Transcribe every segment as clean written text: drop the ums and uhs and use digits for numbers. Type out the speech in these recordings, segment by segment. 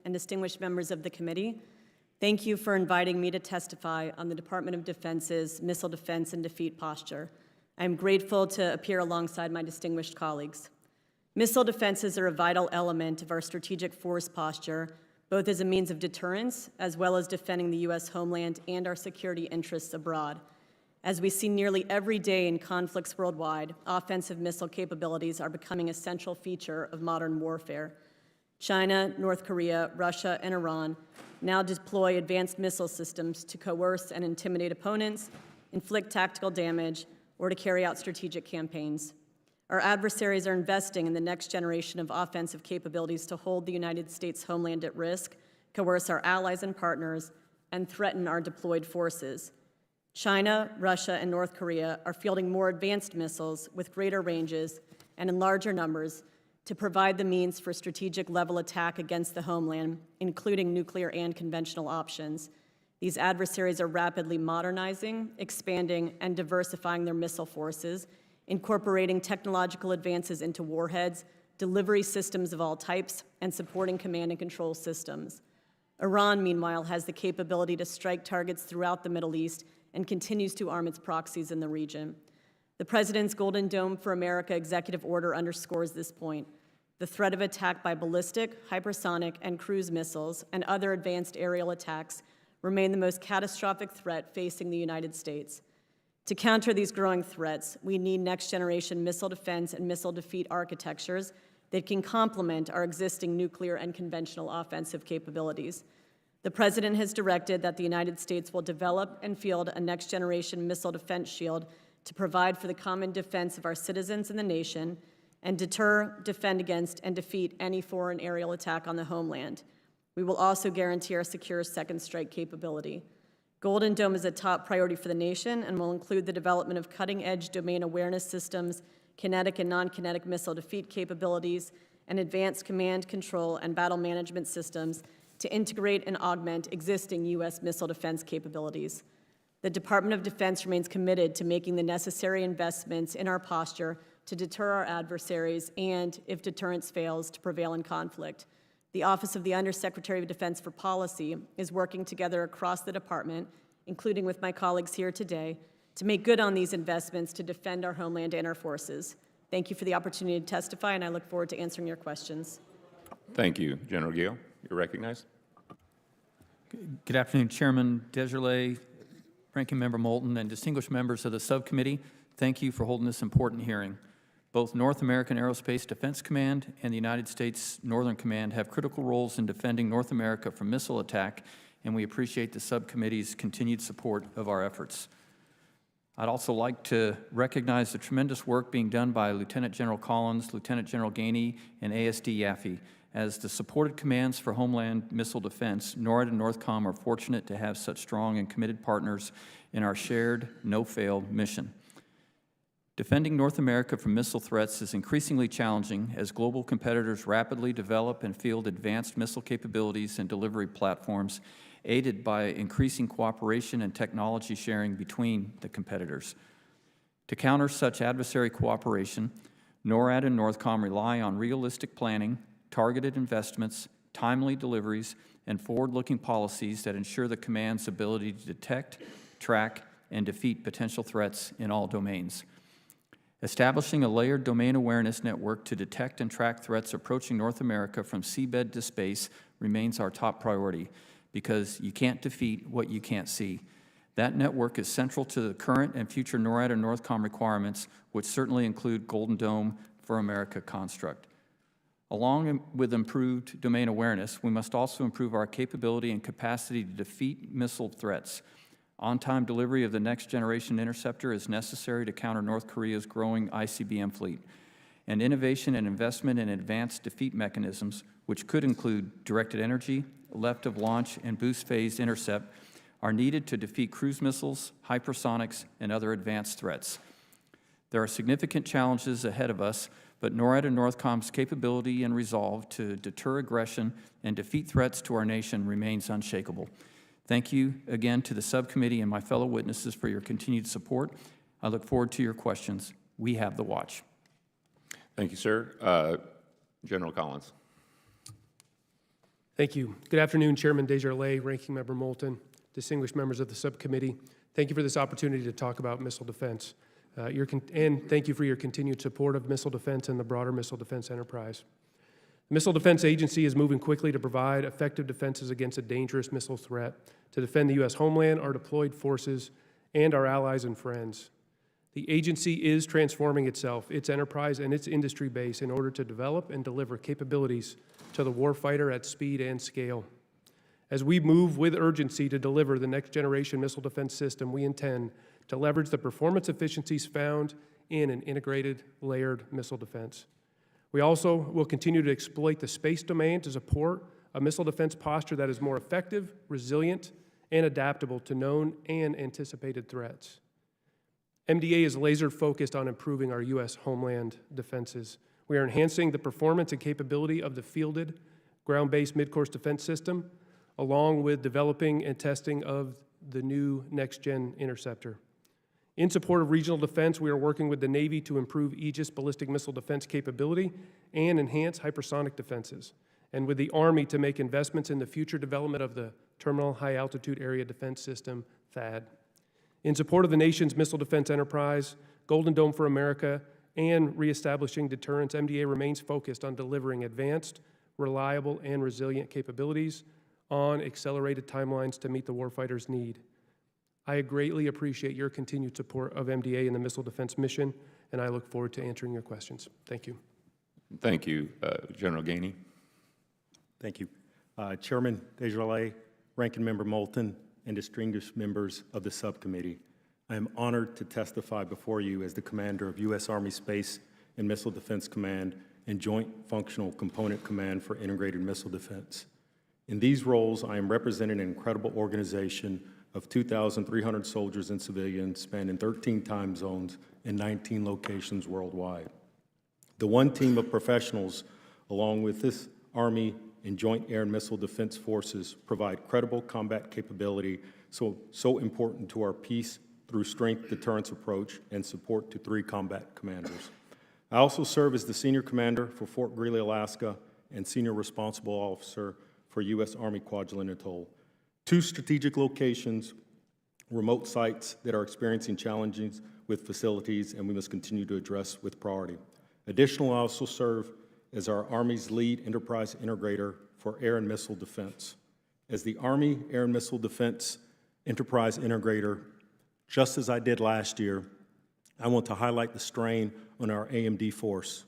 and distinguished members of the committee, thank you for inviting me to testify on the Department of Defense's missile defense and defeat posture. I am grateful to appear alongside my distinguished colleagues. Missile defenses are a vital element of our strategic force posture, both as a means of deterrence as well as defending the U.S. homeland and our security interests abroad. As we see nearly every day in conflicts worldwide, offensive missile capabilities are becoming a central feature of modern warfare. China, North Korea, Russia, and Iran now deploy advanced missile systems to coerce and intimidate opponents, inflict tactical damage, or to carry out strategic campaigns. Our adversaries are investing in the next generation of offensive capabilities to hold the United States homeland at risk, coerce our allies and partners, and threaten our deployed forces. China, Russia, and North Korea are fielding more advanced missiles with greater ranges and in larger numbers to provide the means for strategic level attack against the homeland, including nuclear and conventional options. These adversaries are rapidly modernizing, expanding, and diversifying their missile forces, incorporating technological advances into warheads, delivery systems of all types, and supporting command and control systems. Iran, meanwhile, has the capability to strike targets throughout the Middle East and continues to arm its proxies in the region. The President's Golden Dome for America executive order underscores this point. The threat of attack by ballistic, hypersonic, and cruise missiles and other advanced aerial attacks remain the most catastrophic threat facing the United States. To counter these growing threats, we need next-generation missile defense and missile defeat architectures that can complement our existing nuclear and conventional offensive capabilities. The President has directed that the United States will develop and field a next-generation missile defense shield to provide for the common defense of our citizens and the nation, and deter, defend against, and defeat any foreign aerial attack on the homeland. We will also guarantee our secure second strike capability. Golden Dome is a top priority for the nation and will include the development of cutting-edge domain awareness systems, kinetic and non-kinetic missile defeat capabilities, and advanced command, control, and battle management systems to integrate and augment existing U.S. missile defense capabilities. The Department of Defense remains committed to making the necessary investments in our posture to deter our adversaries and, if deterrence fails, to prevail in conflict. The Office of the Undersecretary of Defense for Policy is working together across the department, including with my colleagues here today, to make good on these investments to defend our homeland and our forces. Thank you for the opportunity to testify, and I look forward to answering your questions. Thank you, General Gale. You're recognized. Good afternoon, Chairman Desjarlais, Ranking Member Moulton, and distinguished members of the subcommittee. Thank you for holding this important hearing. Both North American Aerospace Defense Command and the United States Northern Command have critical roles in defending North America from missile attack, and we appreciate the subcommittee's continued support of our efforts. I'd also like to recognize the tremendous work being done by Lieutenant General Collins, Lieutenant General Gainey, and ASD Yaffe. As the supported commands for Homeland Missile Defense, NORAD and NORTHCOM are fortunate to have such strong and committed partners in our shared, no-fail mission. Defending North America from missile threats is increasingly challenging as global competitors rapidly develop and field advanced missile capabilities and delivery platforms, aided by increasing cooperation and technology sharing between the competitors. To counter such adversary cooperation, NORAD and NORTHCOM rely on realistic planning, targeted investments, timely deliveries, and forward-looking policies that ensure the command's ability to detect, track, and defeat potential threats in all domains. Establishing a layered domain awareness network to detect and track threats approaching North America from seabed to space remains our top priority, because you can't defeat what you can't see. That network is central to the current and future NORAD and NORTHCOM requirements, which certainly include Golden Dome for America construct. Along with improved domain awareness, we must also improve our capability and capacity to defeat missile threats. On-time delivery of the next-generation interceptor is necessary to counter North Korea's growing ICBM fleet. And innovation and investment in advanced defeat mechanisms, which could include directed energy, left of launch, and boost phase intercept, are needed to defeat cruise missiles, hypersonics, and other advanced threats. There are significant challenges ahead of us, but NORAD and NORTHCOM's capability and resolve to deter aggression and defeat threats to our nation remains unshakable. Thank you again to the subcommittee and my fellow witnesses for your continued support. I look forward to your questions. We have the watch. Thank you, sir. General Collins. Thank you. Good afternoon, Chairman Desjardins, Ranking Member Moulton, distinguished members of the subcommittee. Thank you for this opportunity to talk about missile defense. And thank you for your continued support of missile defense and the broader missile defense enterprise. The Missile Defense Agency is moving quickly to provide effective defenses against a dangerous missile threat to defend the U.S. homeland, our deployed forces, and our allies and friends. The agency is transforming itself, its enterprise, and its industry base in order to develop and deliver capabilities to the warfighter at speed and scale. As we move with urgency to deliver the next generation missile defense system, we intend to leverage the performance efficiencies found in an integrated, layered missile defense. We also will continue to exploit the space domain to support a missile defense posture that is more effective, resilient, and adaptable to known and anticipated threats. MDA is laser focused on improving our U.S. homeland defenses. We are enhancing the performance and capability of the fielded, ground-based mid-course defense system, along with developing and testing of the new next-gen interceptor. In support of regional defense, we are working with the Navy to improve Aegis ballistic missile defense capability and enhance hypersonic defenses, and with the Army to make investments in the future development of the Terminal High Altitude Area Defense System, THAAD. In support of the nation's missile defense enterprise, Golden Dome for America, and reestablishing deterrence, MDA remains focused on delivering advanced, reliable, and resilient capabilities on accelerated timelines to meet the warfighter's need. I greatly appreciate your continued support of MDA and the missile defense mission, and I look forward to answering your questions. Thank you. Thank you, General Gainey. Thank you. Chairman Desjardins, Ranking Member Moulton, and distinguished members of the subcommittee, I am honored to testify before you as the commander of U.S. Army Space and Missile Defense Command and Joint Functional Component Command for Integrated Missile Defense. In these roles, I am representing an incredible organization of 2,300 soldiers and civilians spanning 13 time zones in 19 locations worldwide. The one team of professionals, along with this Army and Joint Air and Missile Defense Forces, provide credible combat capability so important to our peace through strength deterrence approach and support to 3 combat commanders. I also serve as the Senior Commander for Fort Greely, Alaska, and Senior Responsible Officer for U.S. Army Kwajalein Atoll, 2 strategic locations, remote sites that are experiencing challenges with facilities and we must continue to address with priority. Additionally, I also serve as our Army's lead enterprise integrator for air and missile defense. As the Army Air and Missile Defense Enterprise Integrator, just as I did last year, I want to highlight the strain on our AMD force.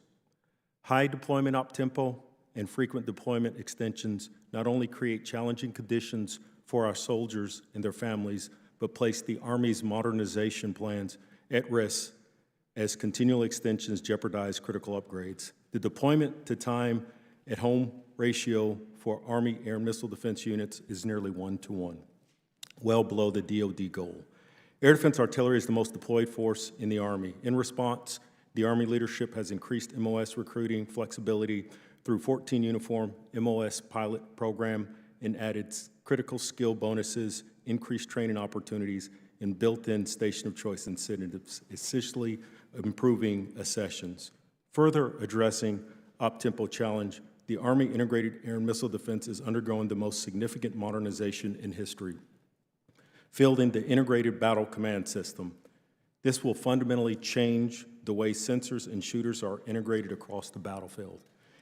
High deployment op-tempo and frequent deployment extensions not only create challenging conditions for our soldiers and their families, but place the Army's modernization plans at risk as continual extensions jeopardize critical upgrades. The deployment to time at home ratio for Army air and missile defense units is nearly 1-to-1, well below the DoD goal. Air Defense Artillery is the most deployed force in the Army. In response, the Army leadership has increased MOS recruiting flexibility through 14 uniform MOS pilot program and added critical skill bonuses, increased training opportunities, and built-in station of choice incentives, essentially improving accessions. Further addressing op-tempo challenge, the Army Integrated Air and Missile Defense is undergoing the most significant modernization in history, fielding the Integrated Battle Command System. This will fundamentally change the way sensors and shooters are integrated across the battlefield,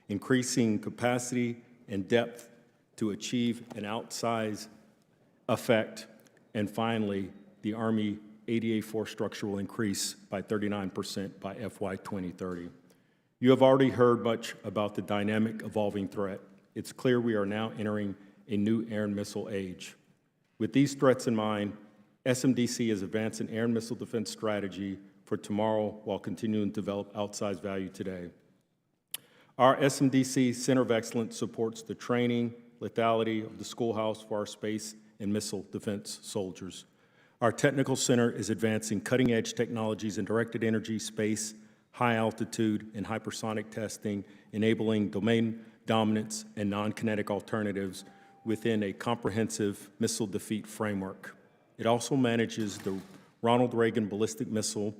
increasing capacity and depth to achieve an outsized effect. And finally, the Army ADA force structure will increase by 39% by FY 2030. You have already heard much about the dynamic evolving threat. It's clear we are now entering a new air and missile age. With these threats in mind, SMDC is advancing air and missile defense strategy for tomorrow while continuing to develop outsized value today. Our SMDC Center of Excellence supports the training, lethality of the schoolhouse for our space and missile defense soldiers. Our technical center is advancing cutting-edge technologies in directed energy, space, high altitude, and hypersonic testing, enabling domain dominance and non-kinetic alternatives within a comprehensive missile defeat framework. It also manages the Ronald Reagan Ballistic Missile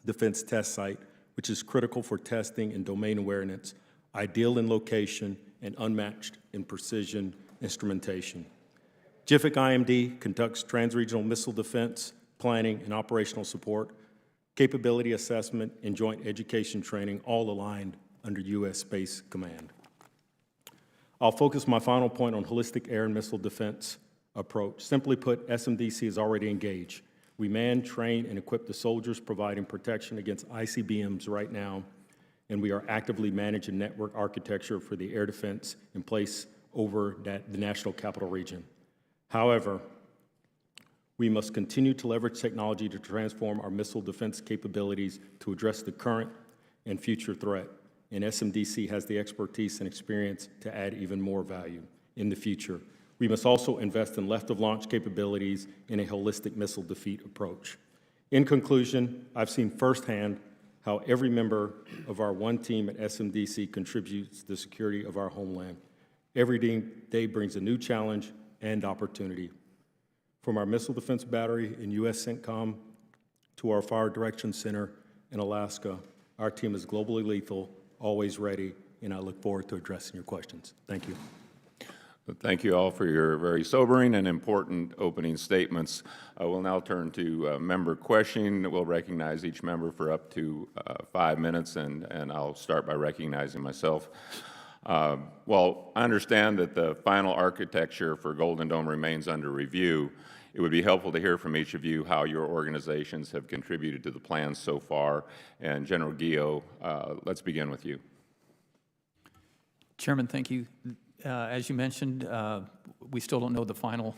Defense Test Site, which is critical for testing and domain awareness ideal in location, and unmatched in precision instrumentation. JIFIC IMD conducts trans-regional missile defense, planning, and operational support, capability assessment, and joint education training, all aligned under U.S. Space Command. I'll focus my final point on holistic air and missile defense approach. Simply put, SMDC is already engaged. We man, train, and equip the soldiers providing protection against ICBMs right now, and we are actively managing network architecture for the air defense in place over the National Capital Region. However, we must continue to leverage technology to transform our missile defense capabilities to address the current and future threat, and SMDC has the expertise and experience to add even more value in the future. We must also invest in left-of-launch capabilities in a holistic missile defeat approach. In conclusion, I've seen firsthand how every member of our one team at SMDC contributes to the security of our homeland. Every day brings a new challenge and opportunity. From our missile defense battery in U.S. CENTCOM to our fire direction center in Alaska, our team is globally lethal, always ready, and I look forward to addressing your questions. Thank you. Thank you all for your very sobering and important opening statements. We'll now turn to member questioning. We'll recognize each member for up to 5 minutes, and I'll start by recognizing myself. Well, I understand that the final architecture for Golden Dome remains under review. It would be helpful to hear from each of you how your organizations have contributed to the plans so far. And General Guillot, let's begin with you. Chairman, thank you. As you mentioned, we still don't know the final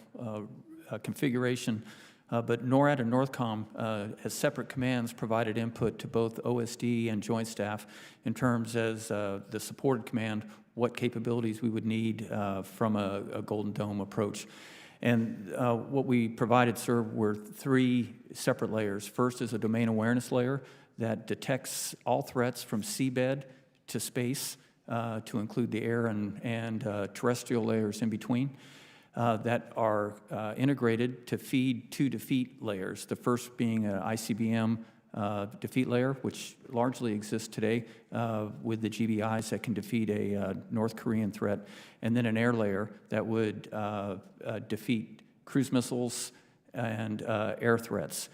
configuration, but NORAD and NORTHCOM, as separate commands, provided input to both OSD and Joint Staff in terms as the supported command, what capabilities we would need from a Golden Dome approach. And what we provided, sir, were 3 separate layers. First is a domain awareness layer that detects all threats from seabed to space, to include the air and terrestrial layers in between, that are integrated to feed 2 defeat layers, the first being an ICBM defeat layer, which largely exists today with the GBIs that can defeat a North Korean threat, and then an air layer that would defeat cruise missiles and air threats.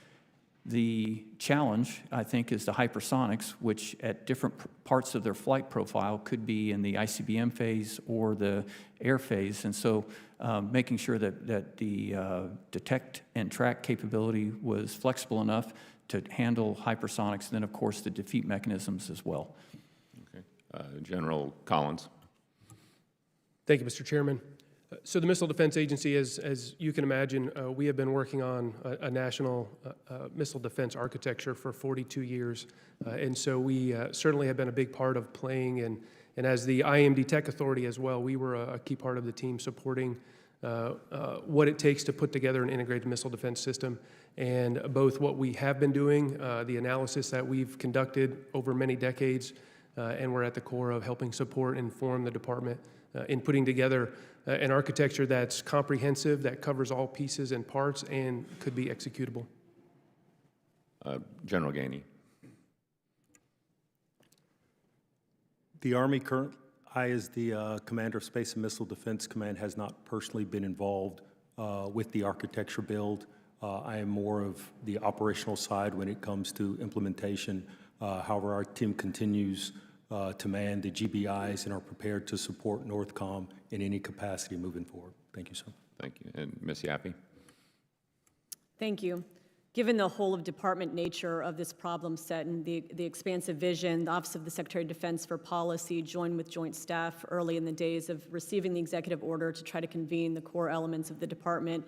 The challenge, I think, is the hypersonics, which at different parts of their flight profile could be in the ICBM phase or the air phase. And so making sure that the detect and track capability was flexible enough to handle hypersonics, and then, of course, the defeat mechanisms as well. Okay. General Collins. Thank you, Mr. Chairman. So the Missile Defense Agency, as you can imagine, we have been working on a national missile defense architecture for 42 years. And so we certainly have been a big part of playing, and as the IMD Tech Authority as well, we were a key part of the team supporting what it takes to put together an integrated missile defense system. And both what we have been doing, the analysis that we've conducted over many decades, and we're at the core of helping support and inform the department in putting together an architecture that's comprehensive, that covers all pieces and parts, and could be executable. General Gainey. The Army I, as the Commander of Space and Missile Defense Command, has not personally been involved with the architecture build. I am more of the operational side when it comes to implementation. However, our team continues to man the GBIs and are prepared to support NORTHCOM in any capacity moving forward. Thank you, sir. Thank you. And Ms. Yappy. Thank you. Given the whole of department nature of this problem set and the expansive vision, the Office of the Secretary of Defense for Policy joined with Joint Staff early in the days of receiving the executive order to try to convene the core elements of the department,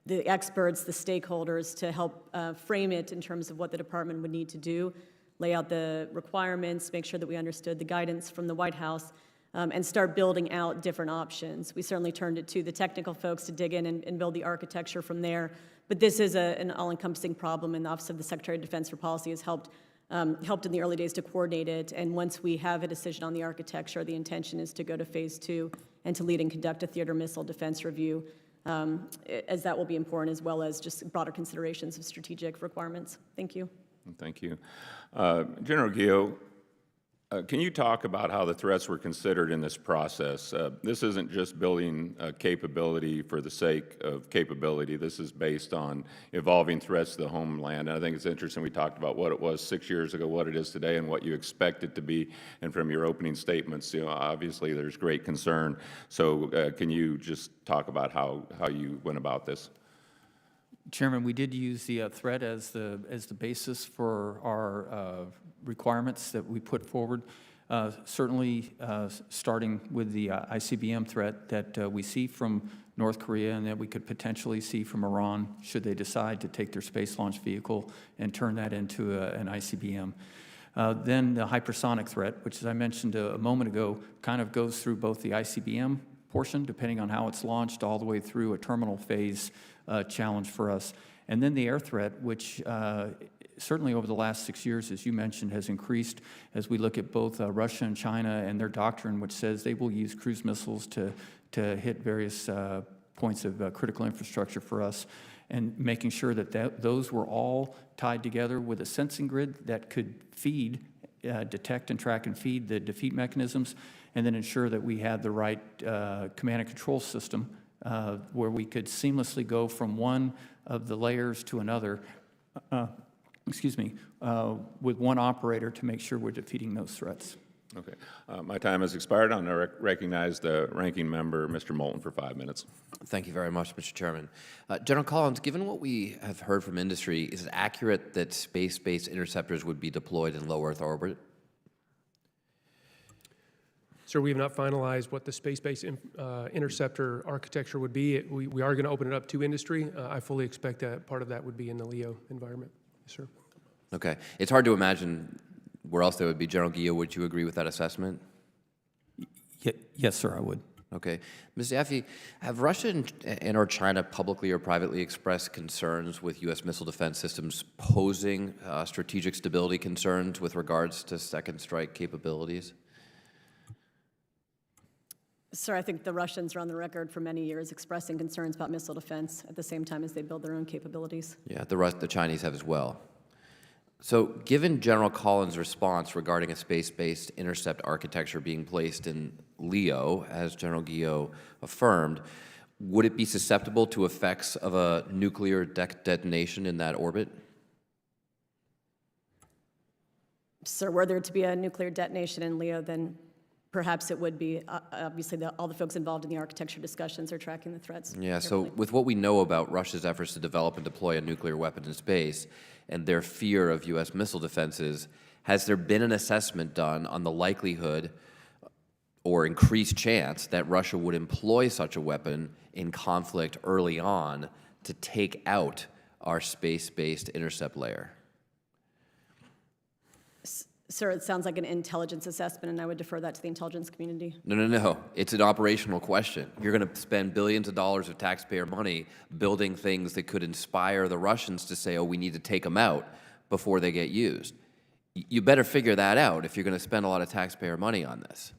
the experts, the stakeholders, to help frame it in terms of what the department would need to do, lay out the requirements, make sure that we understood the guidance from the White House, and start building out different options. We certainly turned it to the technical folks to dig in and build the architecture from there. But this is an all-encompassing problem, and the Office of the Secretary of Defense for Policy has helped in the early days to coordinate it. And once we have a decision on the architecture, the intention is to go to phase 2 and to lead and conduct a theater missile defense review, as that will be important, as well as just broader considerations of strategic requirements. Thank you. Thank you. General Guillot, Can you talk about how the threats were considered in this process? This isn't just building capability for the sake of capability. This is based on evolving threats to the homeland. And I think it's interesting we talked about what it was 6 years ago, what it is today, and what you expect it to be. And from your opening statements, obviously there's great concern. So can you just talk about how you went about this? Chairman, we did use the threat as the basis for our requirements that we put forward. Certainly, starting with the ICBM threat that we see from North Korea and that we could potentially see from Iran should they decide to take their space launch vehicle and turn that into an ICBM. Then the hypersonic threat, which, as I mentioned a moment ago, kind of goes through both the ICBM portion, depending on how it's launched, all the way through a terminal phase challenge for us. And then the air threat, which certainly over the last 6 years, as you mentioned, has increased as we look at both Russia and China and their doctrine, which says they will use cruise missiles to hit various points of critical infrastructure for us, and making sure that those were all tied together with a sensing grid that could feed, detect and track and feed the defeat mechanisms, and then ensure that we had the right command and control system where we could seamlessly go from one of the layers to another, with one operator to make sure we're defeating those threats. Okay. My time has expired. I'm going to recognize the ranking member, Mr. Moulton, for 5 minutes. Thank you very much, Mr. Chairman. General Collins, given what we have heard from industry, is it accurate that space-based interceptors would be deployed in low Earth orbit? Sir, we have not finalized what the space-based interceptor architecture would be. We are going to open it up to industry. I fully expect that part of that would be in the LEO environment. Yes, sir. Okay. It's hard to imagine where else there would be. General Guillot, would you agree with that assessment? Yes, sir, I would. Okay. Ms. Yaffe, have Russia and or China publicly or privately expressed concerns with U.S. missile defense systems posing strategic stability concerns with regards to second strike capabilities? Sir, I think the Russians are on the record for many years expressing concerns about missile defense at the same time as they build their own capabilities. Yeah, the Chinese have as well. So given General Collins' response regarding a space-based intercept architecture being placed in LEO, as General Guillot affirmed, would it be susceptible to effects of a nuclear detonation in that orbit? Sir, were there to be a nuclear detonation in LEO, then perhaps it would be. Obviously, all the folks involved in the architecture discussions are tracking the threats. Yeah, so carefully. with what we know about Russia's efforts to develop and deploy a nuclear weapon in space and their fear of U.S. missile defenses, has there been an assessment done on the likelihood or increased chance that Russia would employ such a weapon in conflict early on to take out our space-based intercept layer? Sir, it sounds like an intelligence assessment, and I would defer that to the intelligence community. No. It's an operational question. You're going to spend billions of dollars of taxpayer money building things that could inspire the Russians to say, oh, we need to take them out before they get used. You better figure that out if you're going to spend a lot of taxpayer money on this.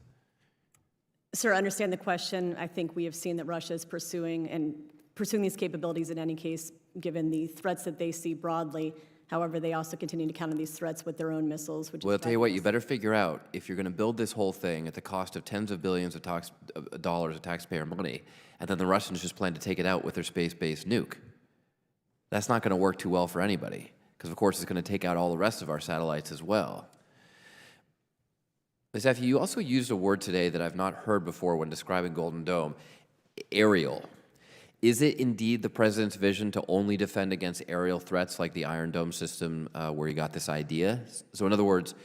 Sir, I understand the question. I think we have seen that Russia is pursuing these capabilities in any case, given the threats that they see broadly. However, they also continue to counter these threats with their own missiles. Which Well, I'll tell you what, you better figure out if you're going to build this whole thing at the cost of tens of billions of dollars of taxpayer money, and then the Russians just plan to take it out with their space-based nuke. That's not going to work too well for anybody, because of course it's going to take out all the rest of our satellites as well. Ms. Yaffe, you also used a word today that I've not heard before when describing Golden Dome, aerial. Is it indeed the President's vision to only defend against aerial threats like the Iron Dome system where he got this idea? So in other words,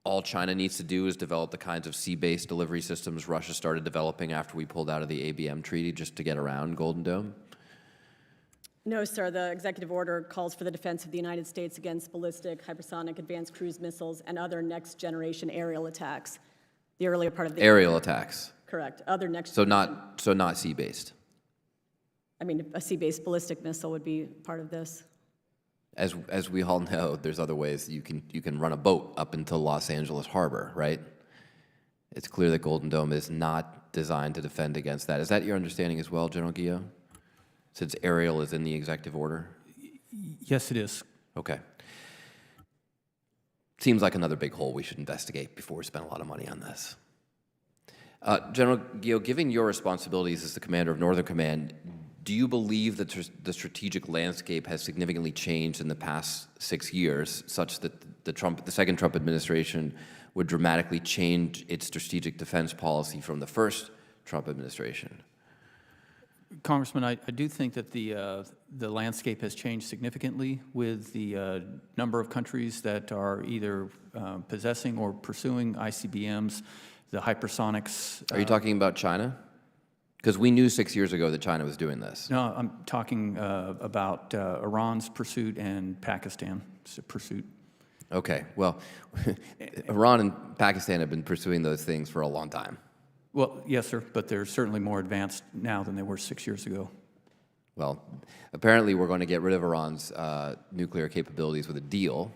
all China needs to do is develop the kinds of sea-based delivery systems Russia started developing after we pulled out of the ABM treaty just to get around Golden Dome? No, sir. The executive order calls for the defense of the United States against ballistic, hypersonic, advanced cruise missiles, and other next-generation aerial attacks. The earlier part of the Aerial attacks. Correct. Other next. So not sea-based. I mean, a sea-based ballistic missile would be part of this. As we all know, there's other ways you can run a boat up into Los Angeles Harbor, right? It's clear that Golden Dome is not designed to defend against that. Is that your understanding as well, General Guillot? Since aerial is in the executive order? Yes, it is. Okay. seems like another big hole we should investigate before we spend a lot of money on this. General Gio, given your responsibilities as the commander of Northern Command, do you believe that the strategic landscape has significantly changed in the past 6 years, such that the second Trump administration would dramatically change its strategic defense policy from the first Trump administration? Congressman, I do think that the landscape has changed significantly with the number of countries that are either possessing or pursuing ICBMs, the hypersonics. Are you talking about China? Because we knew 6 years ago that China was doing this. No, I'm talking about Iran's pursuit and Pakistan's pursuit. Okay, well, Iran and Pakistan have been pursuing those things for a long time. Well, yes, sir, but they're certainly more advanced now than they were 6 years ago. Well, apparently we're going to get rid of Iran's nuclear capabilities with a deal,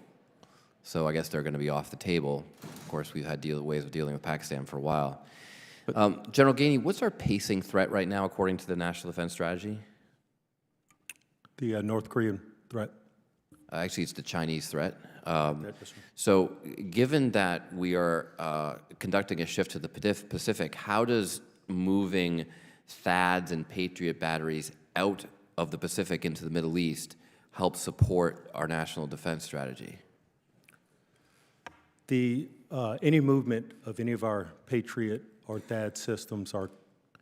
so I guess they're going to be off the table. Of course, we've had ways of dealing with Pakistan for a while. General Gainey, what's our pacing threat right now according to the National Defense Strategy? The North Korean threat. Actually, it's the Chinese threat. Yes, sir. So given that we are conducting a shift to the Pacific, how does moving THAADs and Patriot batteries out of the Pacific into the Middle East help support our national defense strategy? Any movement of any of our Patriot or THAAD systems are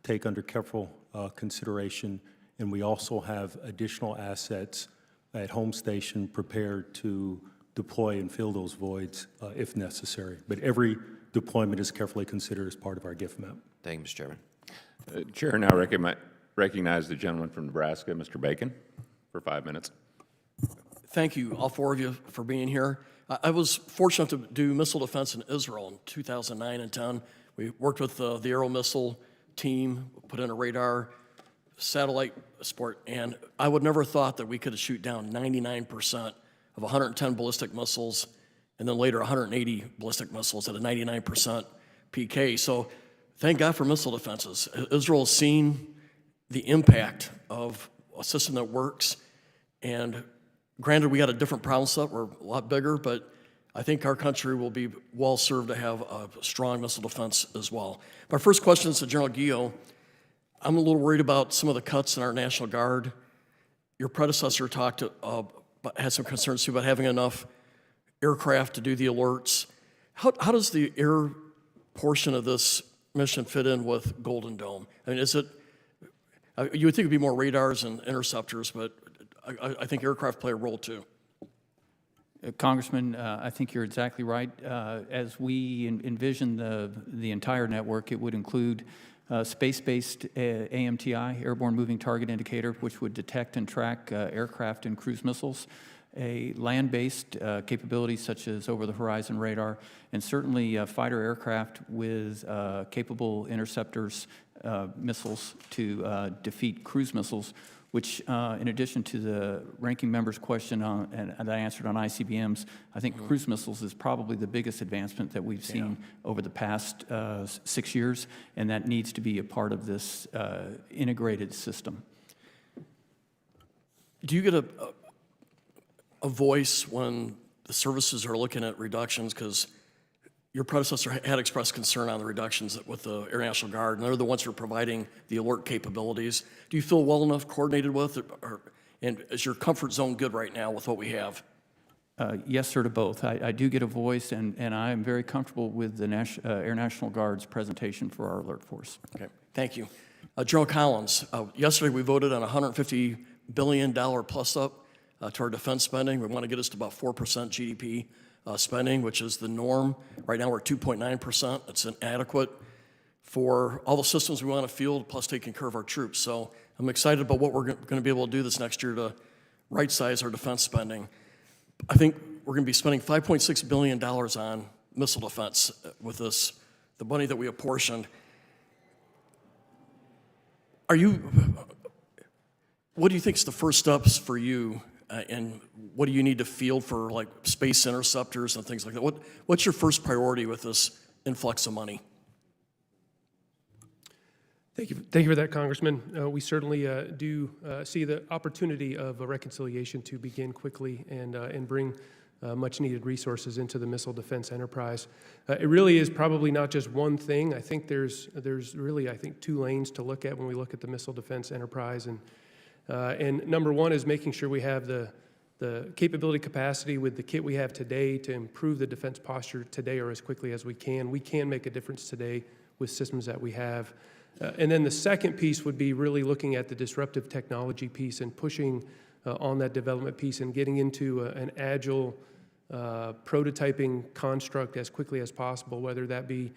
take under careful consideration, and we also have additional assets at home station prepared to deploy and fill those voids if necessary. But every deployment is carefully considered as part of our gift map. Thank you, Mr. Chairman. Chair now recognize the gentleman from Nebraska, Mr. Bacon, for 5 minutes. Thank you, all four of you, for being here. I was fortunate to do missile defense in Israel in 2009 and 10. We worked with the Aero Missile team, put in a radar satellite sport, and I would never thought that we could shoot down 99% of 110 ballistic missiles, and then later 180 ballistic missiles at a 99% PK. So thank God for missile defenses. Israel has seen the impact of a system that works, and granted, we got a different problem set, we're a lot bigger, but I think our country will be well served to have a strong missile defense as well. My first question is to General Gio. I'm a little worried about some of the cuts in our National Guard. Your predecessor had some concerns too about having enough aircraft to do the alerts. How does the air portion of this mission fit in with Golden Dome? I mean, is it, you would think it'd be more radars and interceptors, but I think aircraft play a role too. Congressman, I think you're exactly right. As we envision the entire network, it would include space-based AMTI, Airborne Moving Target Indicator, which would detect and track aircraft and cruise missiles, a land-based capabilities such as over-the-horizon radar, and certainly fighter aircraft with capable interceptors, missiles to defeat cruise missiles, which, in addition to the ranking member's question and I answered on ICBMs, I think cruise missiles is probably the biggest advancement that we've seen over the past 6 years, and that needs to be a part of this integrated system. Do you get a voice when the services are looking at reductions? Because your predecessor had expressed concern on the reductions with the Air National Guard, and they're the ones who are providing the alert capabilities. Do you feel well enough coordinated with, and is your comfort zone good right now with what we have? Yes, sir, to both. I do get a voice, and I am very comfortable with the Air National Guard's presentation for our alert force. Okay, thank you. General Collins, yesterday we voted on a $150 billion plus up to our defense spending. We want to get us to about 4% GDP spending, which is the norm. Right now we're at 2.9%. It's inadequate for all the systems we want to field, plus taking care of our troops. So I'm excited about what we're going to be able to do this next year to right-size our defense spending. I think we're going to be spending $5.6 billion on missile defense with this, the money that we apportioned. What do you think is the first steps for you, and what do you need to field for like space interceptors and things like that? What's your first priority with this influx of money? Thank you for that, Congressman. We certainly do see the opportunity of a reconciliation to begin quickly and bring much-needed resources into the missile defense enterprise. It really is probably not just one thing. I think there's really, I think, two lanes to look at when we look at the missile defense enterprise. And number one is making sure we have the capability capacity with the kit we have today to improve the defense posture today or as quickly as we can. We can make a difference today with systems that we have. And then the second piece would be really looking at the disruptive technology piece and pushing on that development piece and getting into an agile prototyping construct as quickly as possible, whether that be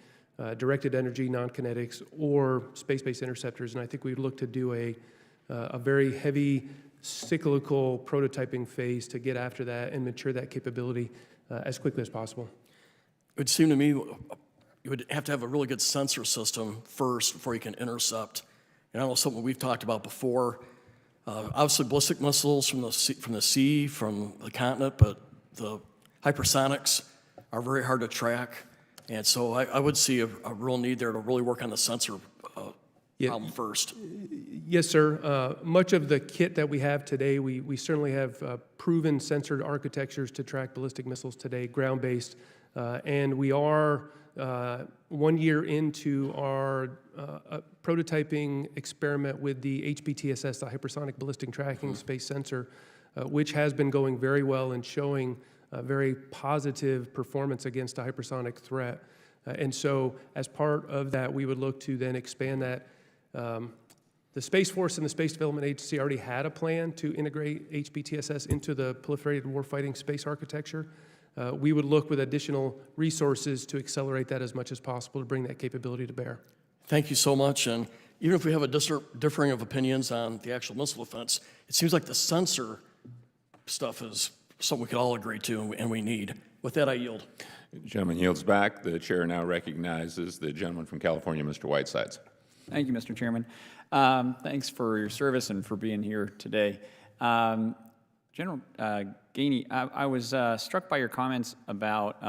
directed energy, non-kinetics, or space-based interceptors. And I think we'd look to do a very heavy cyclical prototyping phase to get after that and mature that capability as quickly as possible. It would seem to me you would have to have a really good sensor system first before you can intercept. And I know something we've talked about before. Obviously, ballistic missiles from the sea, from the continent, but the hypersonics are very hard to track. And so I would see a real need there to really work on the sensor problem first. Yes, sir. Much of the kit that we have today, we certainly have proven sensor architectures to track ballistic missiles today, ground-based. And we are 1 year into our prototyping experiment with the HBTSS, the Hypersonic Ballistic Tracking Space Sensor, which has been going very well and showing very positive performance against a hypersonic threat. And so as part of that, we would look to then expand that. The Space Force and the Space Development Agency already had a plan to integrate HBTSS into the proliferated warfighting space architecture. We would look with additional resources to accelerate that as much as possible to bring that capability to bear. Thank you so much. And even if we have a differing of opinions on the actual missile defense, it seems like the sensor stuff is something we could all agree to and we need. With that, I yield. The gentleman yields back. The chair now recognizes the gentleman from California, Mr. Whitesides. Thank you, Mr. Chairman. Thanks for your service and for being here today. General Gainey, I was struck by your comments about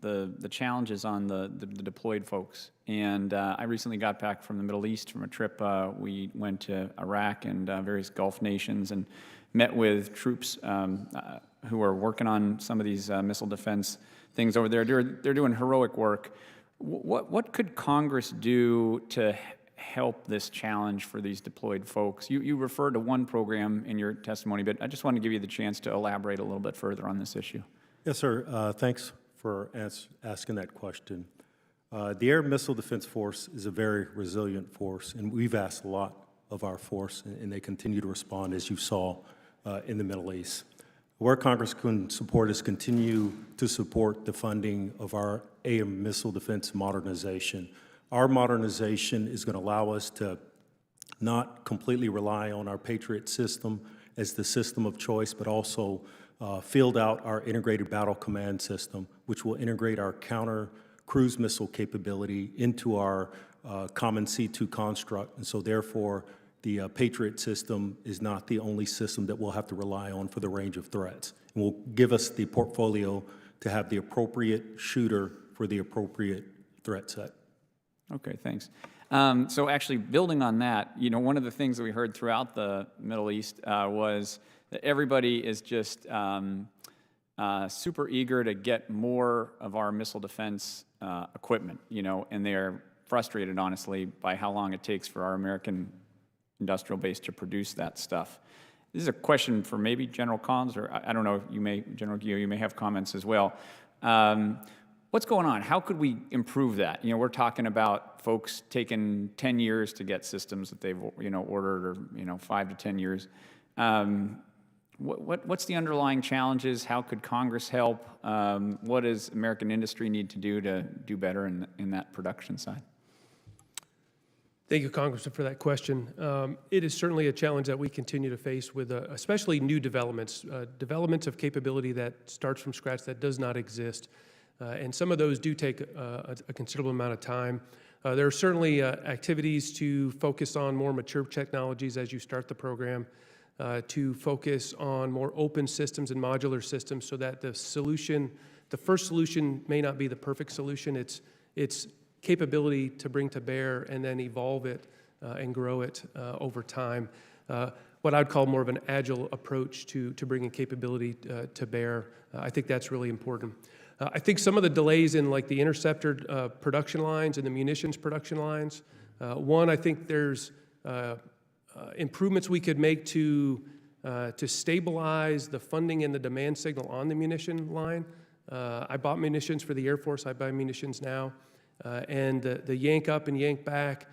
the challenges on the deployed folks. And I recently got back from the Middle East from a trip. We went to Iraq and various Gulf nations and met with troops who are working on some of these missile defense things over there. They're doing heroic work. What could Congress do to help this challenge for these deployed folks? You referred to one program in your testimony, but I just want to give you the chance to elaborate a little bit further on this issue. Yes, sir. Thanks for asking that question. The Air Missile Defense Force is a very resilient force, and we've asked a lot of our force, and they continue to respond, as you saw in the Middle East. Where Congress can support is continue to support the funding of our air missile defense modernization. Our modernization is going to allow us to not completely rely on our Patriot system as the system of choice, but also field out our integrated battle command system, which will integrate our counter cruise missile capability into our common C2 construct. And so therefore, the Patriot system is not the only system that we'll have to rely on for the range of threats. And will give us the portfolio to have the appropriate shooter for the appropriate threat set. Okay, thanks. So actually building on that, you know, one of the things that we heard throughout the Middle East was that everybody is just super eager to get more of our missile defense equipment, you know, and they're frustrated, honestly, by how long it takes for our American industrial base to produce that stuff. This is a question for maybe General Collins, or I don't know, General Guillot, you may have comments as well. What's going on? How could we improve that? You know, we're talking about folks taking 10 years to get systems that they've, you know, ordered, or, 5 to 10 years. What's the underlying challenges? How could Congress help? What does American industry need to do better in that production side? Thank you, Congressman, for that question. It is certainly a challenge that we continue to face with especially new developments, developments of capability that starts from scratch that does not exist. And some of those do take a considerable amount of time. There are certainly activities to focus on more mature technologies as you start the program, to focus on more open systems and modular systems so that the first solution may not be the perfect solution. It's capability to bring to bear and then evolve it and grow it over time. what I'd call more of an agile approach to bringing capability to bear. I think that's really important. I think some of the delays in like the interceptor production lines and the munitions production lines, one, I think there's improvements we could make to stabilize the funding and the demand signal on the munition line. I bought munitions for the Air Force. I buy munitions now. And the yank up and yank back,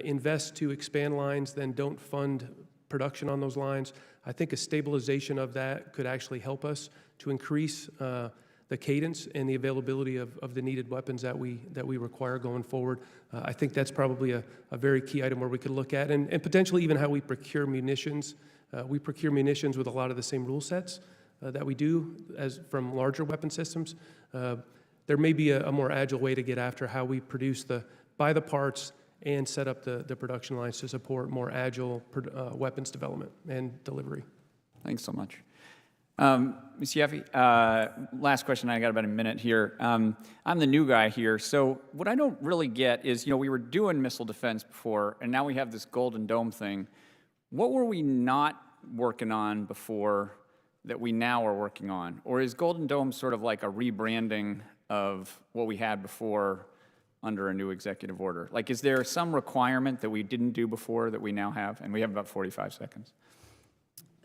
invest to expand lines, then don't fund production on those lines. I think a stabilization of that could actually help us to increase the cadence and the availability of the needed weapons that we require going forward. I think that's probably a very key item where we could look at, and potentially even how we procure munitions. We procure munitions with a lot of the same rule sets that we do as from larger weapon systems. There may be a more agile way to get after how we produce buy the parts and set up the production lines to support more agile weapons development and delivery. Thanks so much. Ms. Yaffe, last question. I got about a minute here. I'm the new guy here, so what I don't really get is, we were doing missile defense before, and now we have this Golden Dome thing. What were we not working on before that we now are working on? Or is Golden Dome sort of like a rebranding of what we had before under a new executive order? Like, is there some requirement that we didn't do before that we now have? And we have about 45 seconds.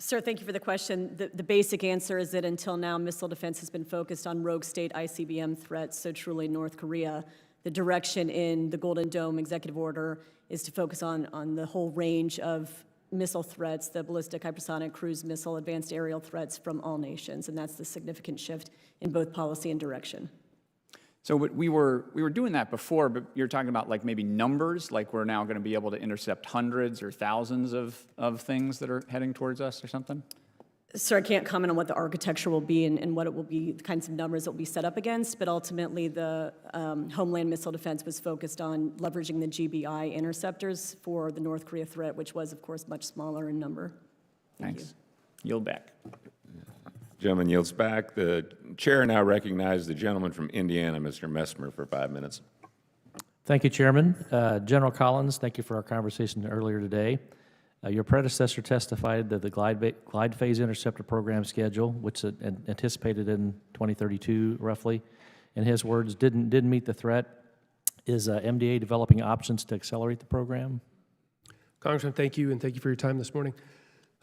Sir, thank you for the question. The basic answer is that until now, missile defense has been focused on rogue state ICBM threats, so truly North Korea. The direction in the Golden Dome executive order is to focus on the whole range of missile threats, the ballistic, hypersonic, cruise missile, advanced aerial threats from all nations, and that's the significant shift in both policy and direction. So we were doing that before, but you're talking about like maybe numbers, like we're now going to be able to intercept hundreds or thousands of things that are heading towards us or something? Sir, I can't comment on what the architecture will be and what it will be, the kinds of numbers it will be set up against, but ultimately the Homeland Missile Defense was focused on leveraging the GBI interceptors for the North Korea threat, which was, of course, much smaller in number. Thanks. Yield back. Gentleman yields back. The chair now recognizes the gentleman from Indiana, Mr. Messmer, for 5 minutes. Thank you, Chairman. General Collins, thank you for our conversation earlier today. Your predecessor testified that the glide phase interceptor program schedule, which is anticipated in 2032 roughly, in his words, didn't meet the threat. Is MDA developing options to accelerate the program? Congressman, thank you, and thank you for your time this morning.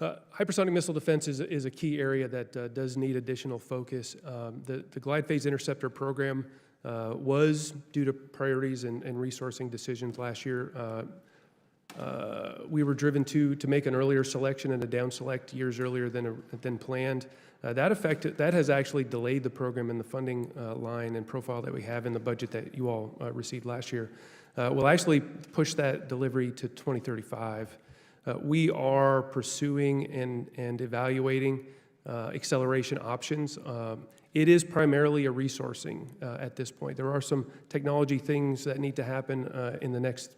Hypersonic missile defense is a key area that does need additional focus. The glide phase interceptor program was, due to priorities and resourcing decisions last year, we were driven to make an earlier selection and a down select years earlier than planned. That has actually delayed the program in the funding line and profile that we have in the budget that you all received last year. We'll actually push that delivery to 2035. We are pursuing and evaluating acceleration options. It is primarily a resourcing at this point. There are some technology things that need to happen in the next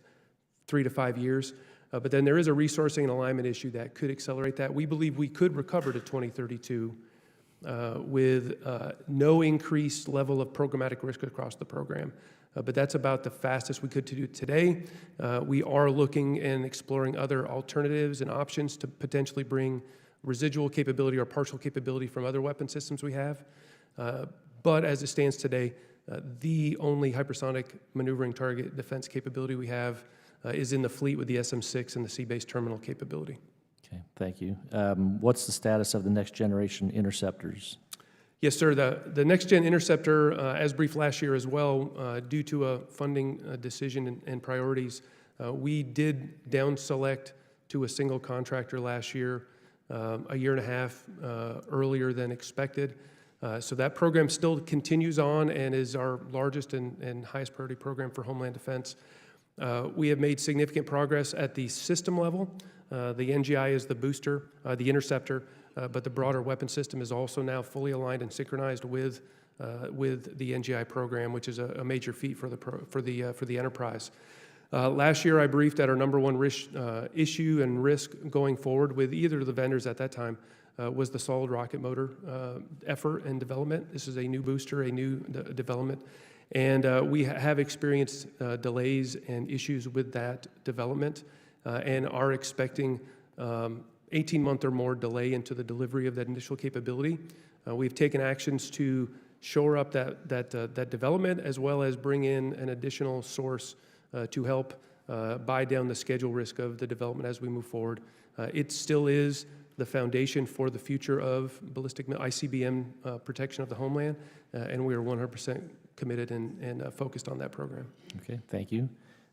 3 to 5 years, but then there is a resourcing and alignment issue that could accelerate that. We believe we could recover to 2032 with no increased level of programmatic risk across the program. But that's about the fastest we could do today. We are looking and exploring other alternatives and options to potentially bring residual capability or partial capability from other weapon systems we have. But as it stands today, the only hypersonic maneuvering target defense capability we have is in the fleet with the SM-6 and the sea-based terminal capability. Okay, thank you. What's the status of the next generation interceptors? Yes, sir. The next-gen interceptor, as briefed last year as well, due to a funding decision and priorities, we did down select to a single contractor last year, a year and a half earlier than expected. So that program still continues on and is our largest and highest priority program for Homeland Defense. We have made significant progress at the system level. The NGI is the booster, the interceptor, but the broader weapon system is also now fully aligned and synchronized with the NGI program, which is a major feat for the enterprise. Last year, I briefed that our number one issue and risk going forward with either of the vendors at that time was the solid rocket motor effort and development. This is a new booster, a new development, and we have experienced delays and issues with that development, and are expecting 18-month or more delay into the delivery of that initial capability. We've taken actions to shore up that development, as well as bring in an additional source to help buy down the schedule risk of the development as we move forward. It still is the foundation for the future of ballistic ICBM protection of the homeland, and we are 100% committed and focused on that program. Okay, thank you.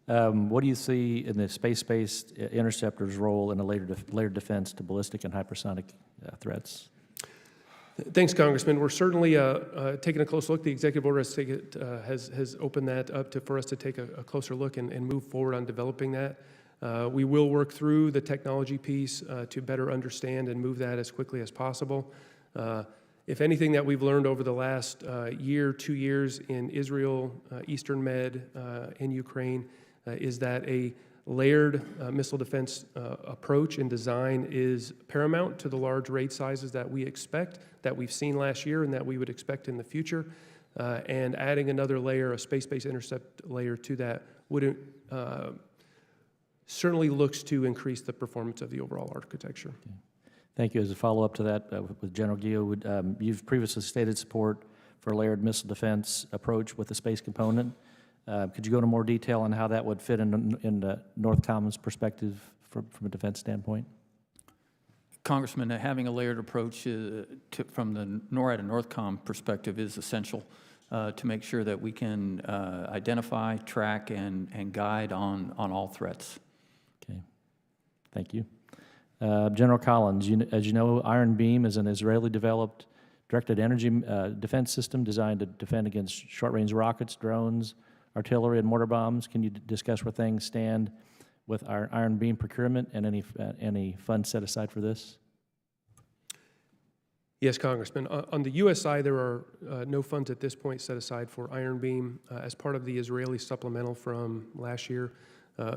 What do you see in the space-based interceptor's role in a layered defense to ballistic and hypersonic threats? Thanks, Congressman. We're certainly taking a close look. The executive order has opened that up for us to take a closer look and move forward on developing that. We will work through the technology piece to better understand and move that as quickly as possible. If anything that we've learned over the last year, 2 years in Israel, Eastern Med, and Ukraine, is that a layered missile defense approach and design is paramount to the large raid sizes that we expect, that we've seen last year, and that we would expect in the future. And adding another layer, a space-based intercept layer to that, would certainly looks to increase the performance of the overall architecture. Okay. Thank you. As a follow-up to that, with General Gio, you've previously stated support for a layered missile defense approach with the space component. Could you go into more detail on how that would fit in Northcom's perspective from a defense standpoint? Congressman, having a layered approach from the NORAD and Northcom perspective is essential to make sure that we can identify, track, and guide on all threats. Okay, thank you. General Collins, as you know, Iron Beam is an Israeli-developed directed energy defense system designed to defend against short-range rockets, drones, artillery, and mortar bombs. Can you discuss where things stand with our Iron Beam procurement and any funds set aside for this? Yes, Congressman. On the U.S. side, there are no funds at this point set aside for Iron Beam. As part of the Israeli supplemental from last year,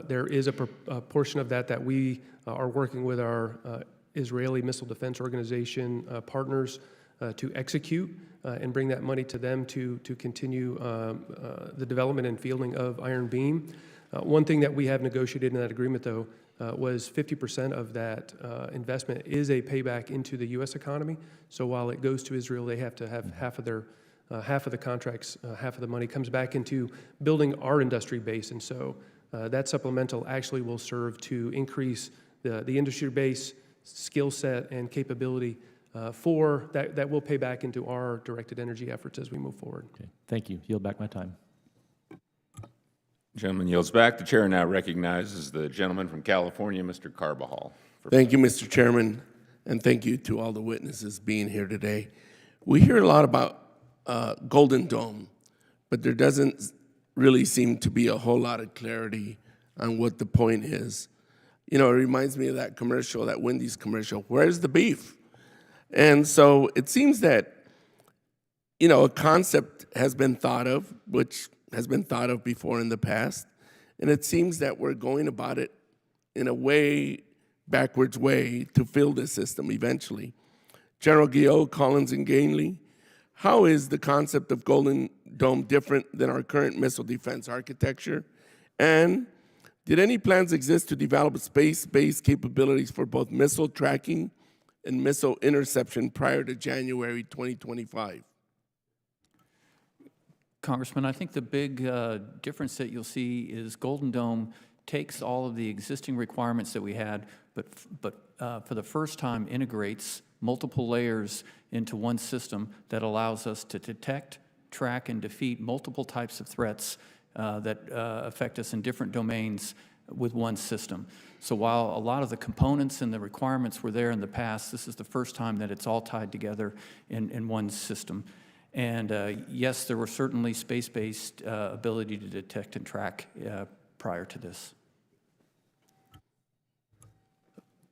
there is a portion of that we are working with our Israeli Missile Defense Organization partners to execute and bring that money to them to continue the development and fielding of Iron Beam. One thing that we have negotiated in that agreement, though, was 50% of that investment is a payback into the U.S. economy. So while it goes to Israel, they have to have half of the contracts, half of the money comes back into building our industry base. And so that supplemental actually will serve to increase the industry base, skill set, and capability for that will pay back into our directed energy efforts as we move forward. Okay, thank you. Yield back my time. Gentleman yields back. The chair now recognizes the gentleman from California, Mr. Carbajal. Thank you, Mr. Chairman, and thank you to all the witnesses being here today. We hear a lot about Golden Dome, but there doesn't really seem to be a whole lot of clarity on what the point is. You know, it reminds me of that commercial, that Wendy's commercial, where's the beef? And so it seems that, you know, a concept has been thought of, which has been thought of before in the past, and it seems that we're going about it in a way, backwards way, to fill this system eventually. General Gio, Collins, and Gainley, how is the concept of Golden Dome different than our current missile defense architecture? And did any plans exist to develop space-based capabilities for both missile tracking and missile interception prior to January 2025? Congressman, I think the big difference that you'll see is Golden Dome takes all of the existing requirements that we had, but for the first time integrates multiple layers into one system that allows us to detect, track, and defeat multiple types of threats that affect us in different domains with one system. So while a lot of the components and the requirements were there in the past, this is the first time that it's all tied together in one system. And yes, there were certainly space-based ability to detect and track prior to this.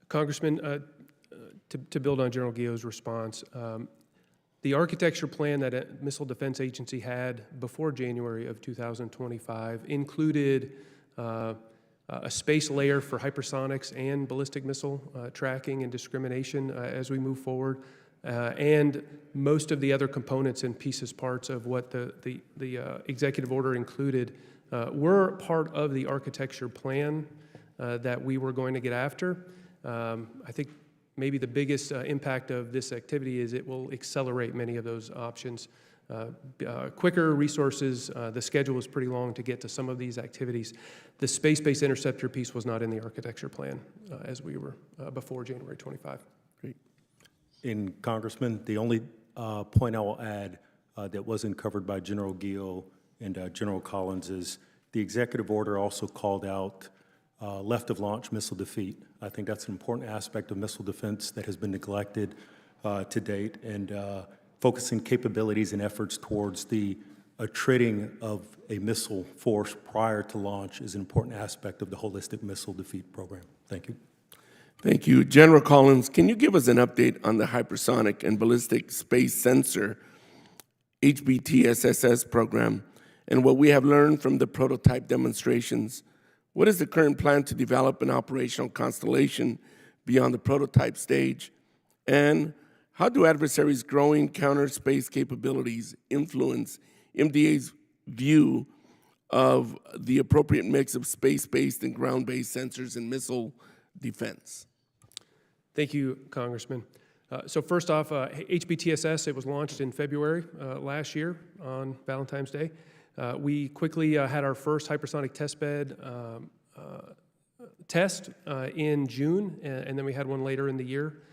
Congressman, to build on General Gio's response, the architecture plan that a Missile Defense Agency had before January of 2025 included a space layer for hypersonics and ballistic missile tracking and discrimination as we move forward. And most of the other components and pieces, parts of what the executive order included were part of the architecture plan that we were going to get after. I think maybe the biggest impact of this activity is it will accelerate many of those options. Quicker resources, the schedule was pretty long to get to some of these activities. The space-based interceptor piece was not in the architecture plan as we were before January 25. Great. And Congressman, the only point I will add that wasn't covered by General Gio and General Collins is the executive order also called out left of launch missile defeat. I think that's an important aspect of missile defense that has been neglected to date, and focusing capabilities and efforts towards the attriting of a missile force prior to launch is an important aspect of the holistic missile defeat program. Thank you. Thank you. General Collins, can you give us an update on the hypersonic and ballistic space sensor HBTSSS program and what we have learned from the prototype demonstrations? What is the current plan to develop an operational constellation beyond the prototype stage? And how do adversaries' growing counter-space capabilities influence MDA's view of the appropriate mix of space-based and ground-based sensors in missile defense? Thank you, Congressman. So first off, HBTSS, it was launched in February last year on Valentine's Day. We quickly had our first hypersonic testbed test in June, and then we had one later in the year.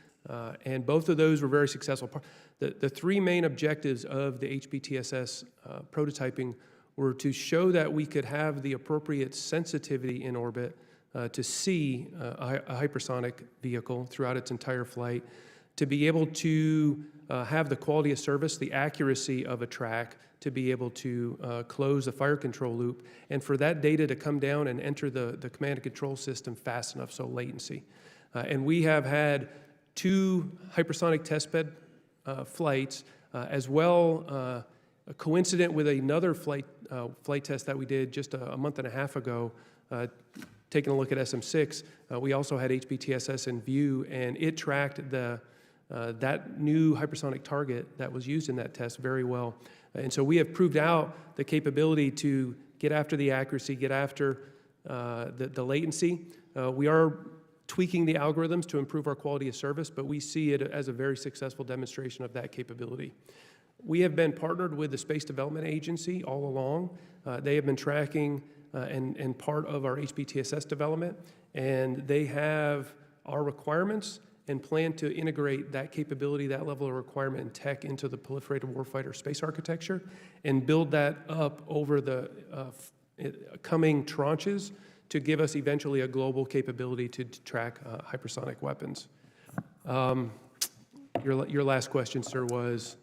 And both of those were very successful. The three main objectives of the HBTSS prototyping were to show that we could have the appropriate sensitivity in orbit to see a hypersonic vehicle throughout its entire flight, to be able to have the quality of service, the accuracy of a track, to be able to close the fire control loop, and for that data to come down and enter the command and control system fast enough, so latency. And we have had 2 hypersonic testbed flights, as well coincident with another flight test that we did just a month and a half ago, taking a look at SM-6. We also had HBTSS in view, and it tracked that new hypersonic target that was used in that test very well. And so we have proved out the capability to get after the accuracy, get after the latency. We are tweaking the algorithms to improve our quality of service, but we see it as a very successful demonstration of that capability. We have been partnered with the Space Development Agency all along. They have been tracking and part of our HBTSS development, and they have our requirements and plan to integrate that capability, that level of requirement and tech into the proliferated warfighter space architecture and build that up over the coming tranches to give us eventually a global capability to track hypersonic weapons. Your last question, sir, was?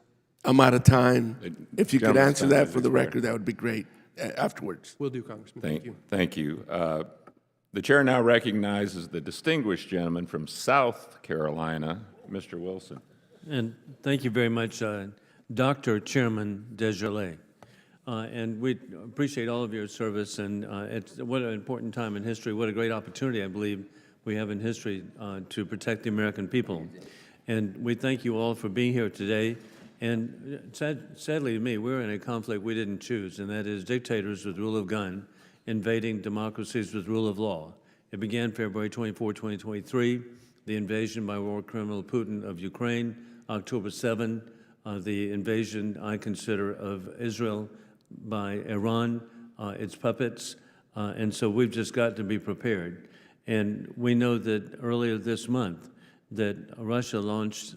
I'm out of time. If you could Gentleman's answer time that has for the expired. record, that would be great afterwards. Will do, Congressman. Thank you. Thank you. The chair now recognizes the distinguished gentleman from South Carolina, Mr. Wilson. And thank you very much, Dr. Chairman Desjardins. And we appreciate all of your service, and it's what an important time in history, what a great opportunity I believe we have in history to protect the American people. And we thank you all for being here today. And sadly to me, we're in a conflict we didn't choose, and that is dictators with rule of gun invading democracies with rule of law. It began February 24, 2023, the invasion by war criminal Putin of Ukraine, October 7, the invasion I consider of Israel by Iran, its puppets, and so we've just got to be prepared. And we know that earlier this month that Russia launched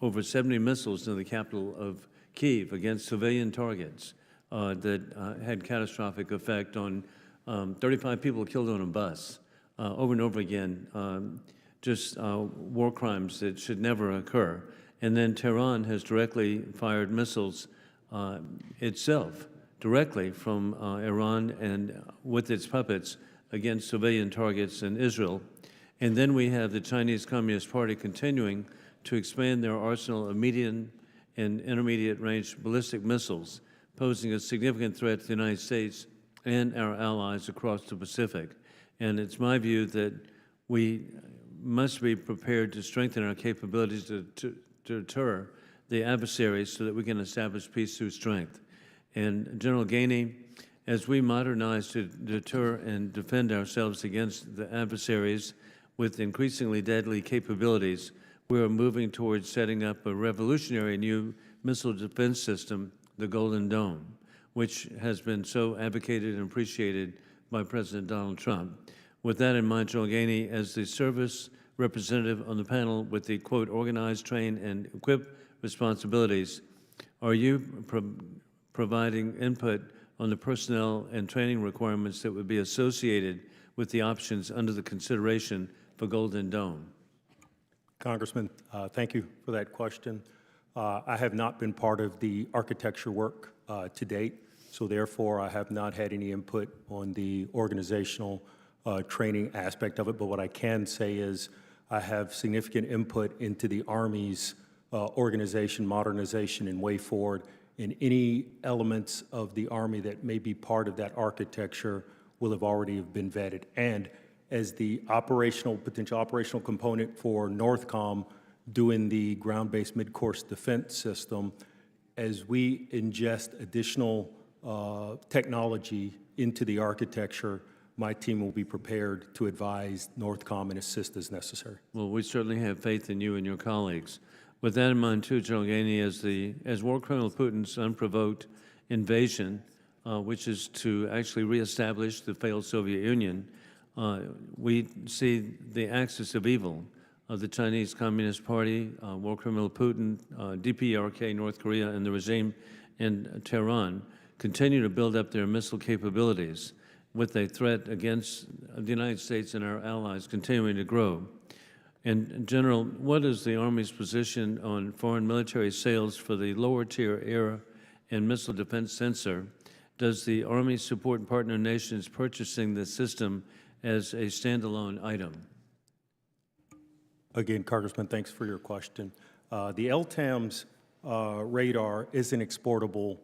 over 70 missiles to the capital of Kyiv against civilian targets that had catastrophic effect on 35 people killed on a bus over and over again, just war crimes that should never occur. And then Tehran has directly fired missiles itself, directly from Iran and with its puppets against civilian targets in Israel. And then we have the Chinese Communist Party continuing to expand their arsenal of medium and intermediate range ballistic missiles, posing a significant threat to the United States and our allies across the Pacific. And it's my view that we must be prepared to strengthen our capabilities to deter the adversaries so that we can establish peace through strength. And General Gainey, as we modernize to deter and defend ourselves against the adversaries, with increasingly deadly capabilities, we are moving towards setting up a revolutionary new missile defense system, the Golden Dome, which has been so advocated and appreciated by President Donald Trump. With that in mind, General Gainey, as the service representative on the panel with the, quote, organize, train, and equip responsibilities, are you providing input on the personnel and training requirements that would be associated with the options under the consideration for Golden Dome? Congressman, thank you for that question. I have not been part of the architecture work to date, so therefore I have not had any input on the organizational training aspect of it, but what I can say is I have significant input into the Army's organization, modernization, and way forward, and any elements of the Army that may be part of that architecture will have already been vetted. And as the potential operational component for NORTHCOM doing the ground-based mid-course defense system, as we ingest additional technology into the architecture, my team will be prepared to advise NORTHCOM and assist as necessary. Well, we certainly have faith in you and your colleagues. With that in mind, too, General Gainey, as war criminal Putin's unprovoked invasion, which is to actually reestablish the failed Soviet Union, we see the axis of evil of the Chinese Communist Party, war criminal Putin, DPRK, North Korea, and the regime in Tehran continue to build up their missile capabilities, with a threat against the United States and our allies continuing to grow. And General, what is the Army's position on foreign military sales for the lower tier air and missile defense sensor? Does the Army support partner nations purchasing the system as a standalone item? Again, Congressman, thanks for your question. The LTAMS radar is an exportable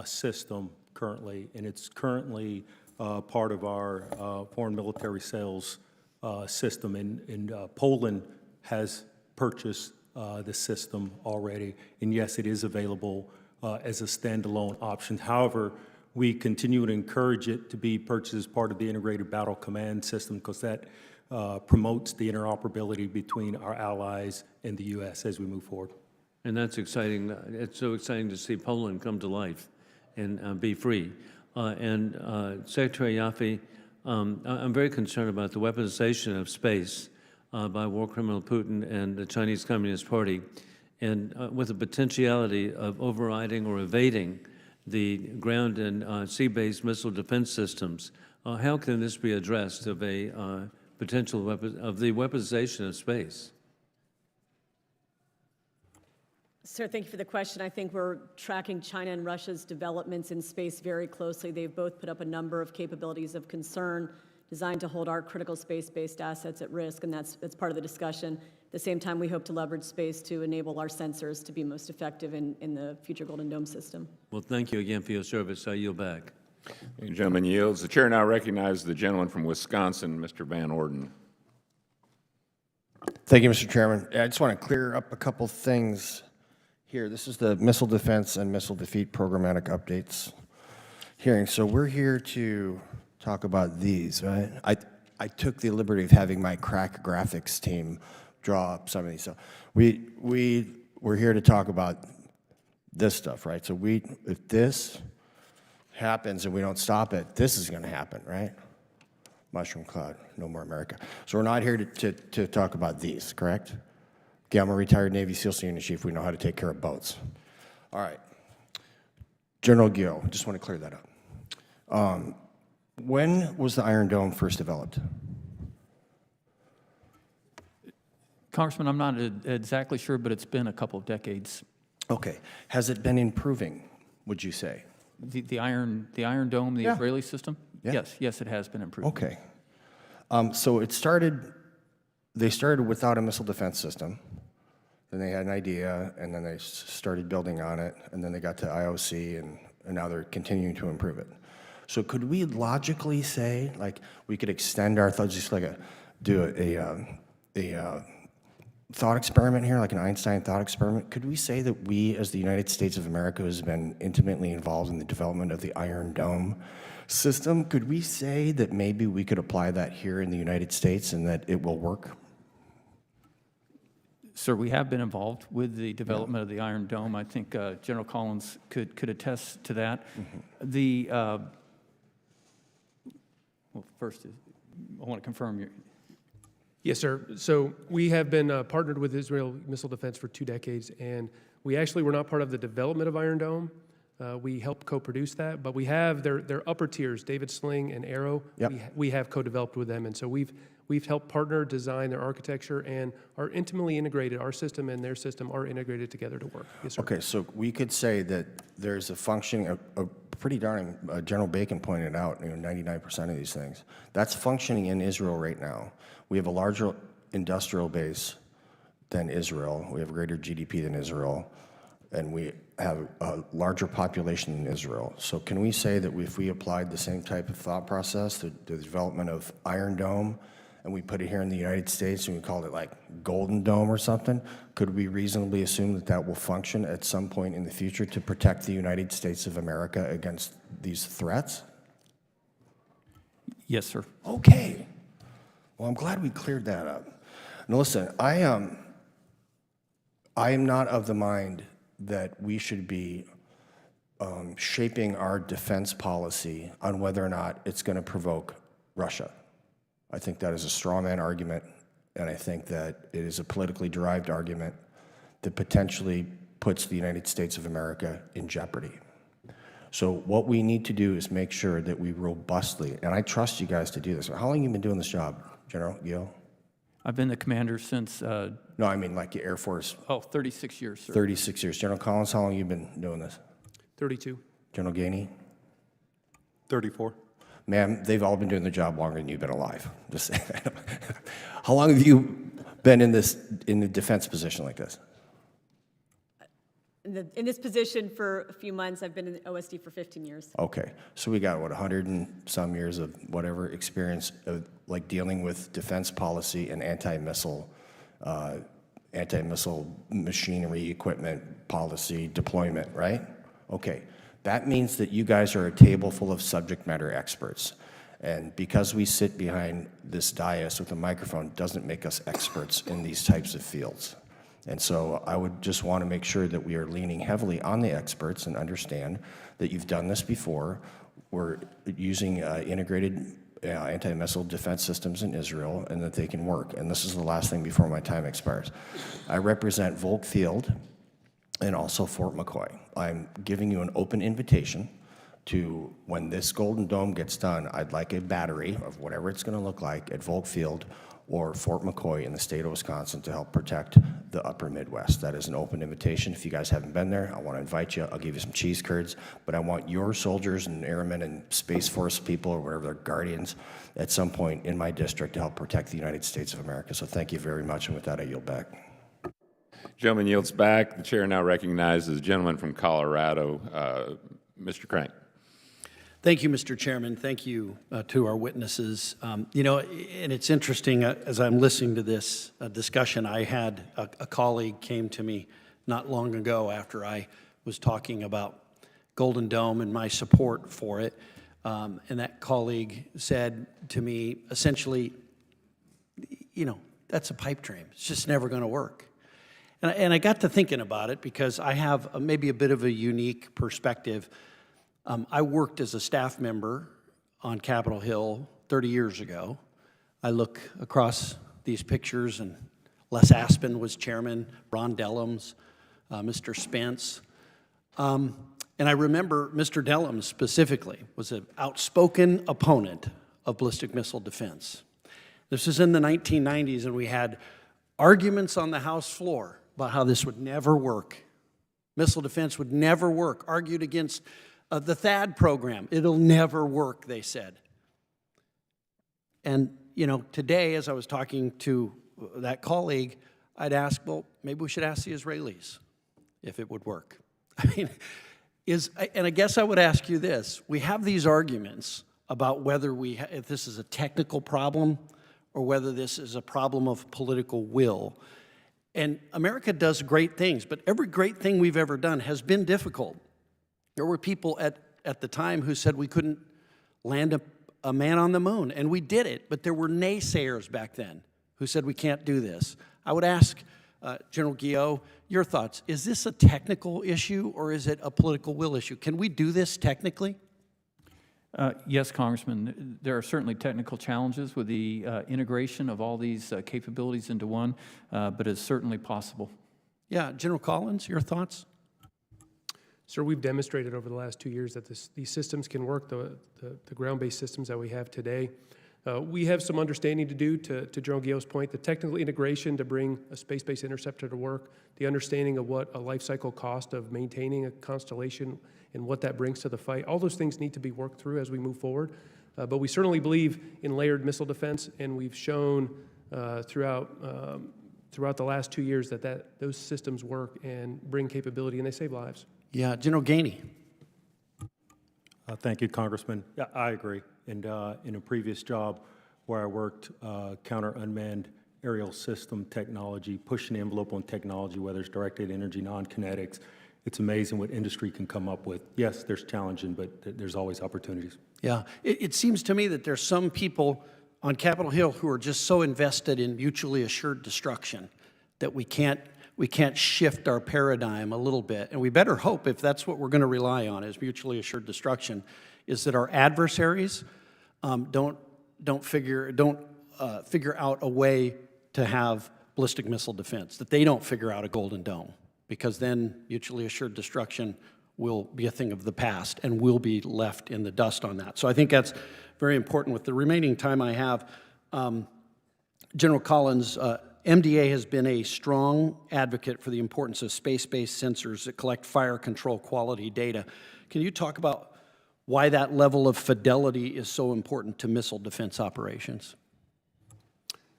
system currently, and it's currently part of our foreign military sales system, and Poland has purchased the system already, and yes, it is available as a standalone option. However, we continue to encourage it to be purchased as part of the integrated battle command system, because that promotes the interoperability between our allies and the U.S. as we move forward. And that's exciting. It's so exciting to see Poland come to life and be free. Secretary Yaffe, I'm very concerned about the weaponization of space by war criminal Putin and the Chinese Communist Party, and with the potentiality of overriding or evading the ground and sea-based missile defense systems. How can this be addressed of a potential of the weaponization of space? Sir, thank you for the question. I think we're tracking China and Russia's developments in space very closely. They've both put up a number of capabilities of concern designed to hold our critical space-based assets at risk, and that's part of the discussion. At the same time, we hope to leverage space to enable our sensors to be most effective in the future Golden Dome system. Well, thank you again for your service. I yield back. The gentleman yields. The chair now recognizes the gentleman from Wisconsin, Mr. Van Orden. Thank you, Mr. Chairman. I just want to clear up a couple things here. This is the Missile Defense and Missile Defeat Programmatic Updates hearing. So we're here to talk about these, right? I took the liberty of having my crack graphics team draw up some of these. So we're here to talk about this stuff, right? So if this happens and we don't stop it, this is going to happen, right? Mushroom cloud, no more America. So we're not here to talk about these, correct? Okay, I'm a retired Navy SEAL Senior Chief. We know how to take care of boats. All right. General Gio, just want to clear that up. When was the Iron Dome first developed? Congressman, I'm not exactly sure, but it's been a couple of decades. Okay. Has it been improving, would you say? The Iron Dome, the Yeah. Israeli system? Yeah. Yes, it has been improved. Okay. So they started without a missile defense system. Then they had an idea, and then they started building on it, and then they got to IOC, and now they're continuing to improve it. So could we logically say, like, we could extend our thoughts, just like do a thought experiment here, like an Einstein thought experiment? Could we say that we, as the United States of America, has been intimately involved in the development of the Iron Dome system? Could we say that maybe we could apply that here in the United States and that it will work? Sir, we have been involved with the development of the Iron Dome. I think General Collins could attest to that. The, well, first, I want to confirm your, Yes, sir. So we have been partnered with Israel Missile Defense for 2 decades, and we actually were not part of the development of Iron Dome. We helped co-produce that, but we have their upper tiers, David Sling and Arrow. Yep. We have co-developed with them, and so we've helped partner design their architecture and are intimately integrated. Our system and their system are integrated together to work. Yes, sir. Okay, so we could say that there's a functioning, a pretty darn, General Bacon pointed out, 99% of these things. That's functioning in Israel right now. We have a larger industrial base than Israel. We have a greater GDP than Israel, and we have a larger population than Israel. So can we say that if we applied the same type of thought process to the development of Iron Dome, and we put it here in the United States and we called it like Golden Dome or something, could we reasonably assume that that will function at some point in the future to protect the United States of America against these threats? yes, sir. Okay. Well, I'm glad we cleared that up. Now, listen, I am not of the mind that we should be shaping our defense policy on whether or not it's going to provoke Russia. I think that is a straw man argument, and I think that it is a politically derived argument that potentially puts the United States of America in jeopardy. So what we need to do is make sure that we robustly, and I trust you guys to do this. How long have you been doing this job, General Gil? I've been the commander since, No, I mean like the Air Force. 36 years, sir. 36 years. General Collins, how long have you been doing this? 32. General Gainey? 34. Ma'am, they've all been doing the job longer than you've been alive. Just how long have you been in the defense position like this? In this position for a few months. I've been in OSD for 15 years. Okay, so we got, what, 100 and some years of whatever experience of like dealing with defense policy and anti-missile machinery, equipment, policy, deployment, right? Okay, that means that you guys are a table full of subject matter experts. And because we sit behind this dais with a microphone doesn't make us experts in these types of fields. And so I would just want to make sure that we are leaning heavily on the experts and understand that you've done this before. We're using integrated anti-missile defense systems in Israel and that they can work. And this is the last thing before my time expires. I represent Volk Field and also Fort McCoy. I'm giving you an open invitation to, when this Golden Dome gets done, I'd like a battery of whatever it's going to look like at Volk Field or Fort McCoy in the state of Wisconsin to help protect the upper Midwest. That is an open invitation. If you guys haven't been there, I want to invite you. I'll give you some cheese curds, but I want your soldiers and airmen and Space Force people or whatever, their guardians, at some point in my district to help protect the United States of America. So thank you very much, and with that, I yield back. Gentleman yields back. The chair now recognizes the gentleman from Colorado, Mr. Crank. Thank you, Mr. Chairman. Thank you to our witnesses. You know, and it's interesting, as I'm listening to this discussion, I had a colleague came to me not long ago after I was talking about Golden Dome and my support for it. And that colleague said to me, essentially, you know, that's a pipe dream. It's just never going to work. And I got to thinking about it because I have maybe a bit of a unique perspective. I worked as a staff member on Capitol Hill 30 years ago. I look across these pictures, and Les Aspin was chairman, Ron Dellums, Mr. Spence. And I remember Mr. Dellums specifically was an outspoken opponent of ballistic missile defense. This was in the 1990s, and we had arguments on the House floor about how this would never work. Missile defense would never work, argued against the THAAD program. It'll never work, they said. And, you know, today, as I was talking to that colleague, I'd ask, well, maybe we should ask the Israelis if it would work. I mean, and I guess I would ask you this. We have these arguments about whether if this is a technical problem or whether this is a problem of political will. And America does great things, but every great thing we've ever done has been difficult. There were people at the time who said we couldn't land a man on the moon, and we did it, but there were naysayers back then who said we can't do this. I would ask General Guillot, your thoughts. Is this a technical issue or is it a political will issue? Can we do this technically? Yes, Congressman. There are certainly technical challenges with the integration of all these capabilities into one, but it's certainly possible. Yeah, General Collins, your thoughts? Sir, we've demonstrated over the last 2 years that these systems can work, the ground-based systems that we have today. We have some understanding to do, to General Guillot's point, the technical integration to bring a space-based interceptor to work, the understanding of what a life cycle cost of maintaining a constellation and what that brings to the fight. All those things need to be worked through as we move forward. But we certainly believe in layered missile defense, and we've shown throughout the last 2 years that those systems work and bring capability, and they save lives. Yeah, General Gainey. Thank you, Congressman. Yeah, I agree. And in a previous job where I worked counter unmanned aerial system technology, pushing the envelope on technology, whether it's directed energy, non-kinetics, it's amazing what industry can come up with. Yes, there's challenging, but there's always opportunities. Yeah, it seems to me that there's some people on Capitol Hill who are just so invested in mutually assured destruction that we can't shift our paradigm a little bit. And we better hope, if that's what we're going to rely on, is mutually assured destruction, is that our adversaries don't figure out a way to have ballistic missile defense, that they don't figure out a Golden Dome, because then mutually assured destruction will be a thing of the past and we'll be left in the dust on that. So I think that's very important. With the remaining time I have, General Collins, MDA has been a strong advocate for the importance of space-based sensors that collect fire control quality data. Can you talk about why that level of fidelity is so important to missile defense operations?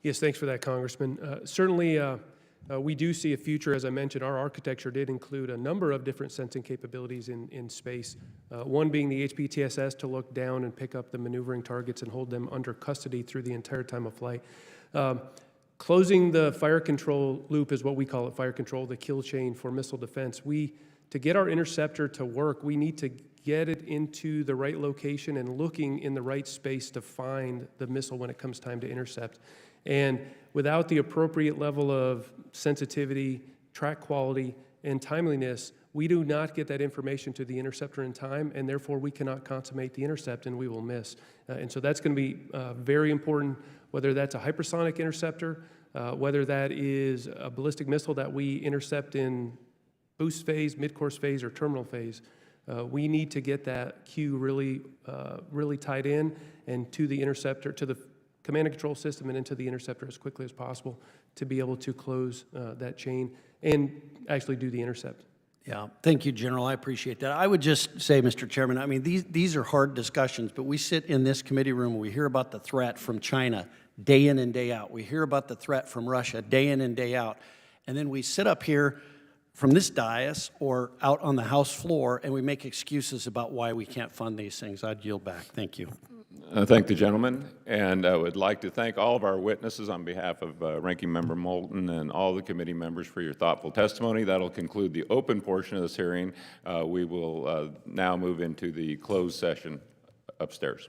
Yes, thanks for that, Congressman. Certainly, we do see a future. As I mentioned, our architecture did include a number of different sensing capabilities in space, one being the HPTSS to look down and pick up the maneuvering targets and hold them under custody through the entire time of flight. Closing the fire control loop is what we call it, fire control, the kill chain for missile defense. To get our interceptor to work, we need to get it into the right location and looking in the right space to find the missile when it comes time to intercept. And without the appropriate level of sensitivity, track quality, and timeliness, we do not get that information to the interceptor in time, and therefore we cannot consummate the intercept and we will miss. And so that's going to be very important, whether that's a hypersonic interceptor, whether that is a ballistic missile that we intercept in boost phase, mid-course phase, or terminal phase. We need to get that cue really tied in and to the interceptor, to the command and control system and into the interceptor as quickly as possible to be able to close that chain and actually do the intercept. Yeah, thank you, General. I appreciate that. I would just say, Mr. Chairman, I mean, these are hard discussions, but we sit in this committee room and we hear about the threat from China day in and day out. We hear about the threat from Russia day in and day out. And then we sit up here from this dais or out on the House floor and we make excuses about why we can't fund these things. I'd yield back. Thank you. Thank the gentleman, and I would like to thank all of our witnesses on behalf of Ranking Member Moulton and all the committee members for your thoughtful testimony. That'll conclude the open portion of this hearing. We will now move into the closed session upstairs.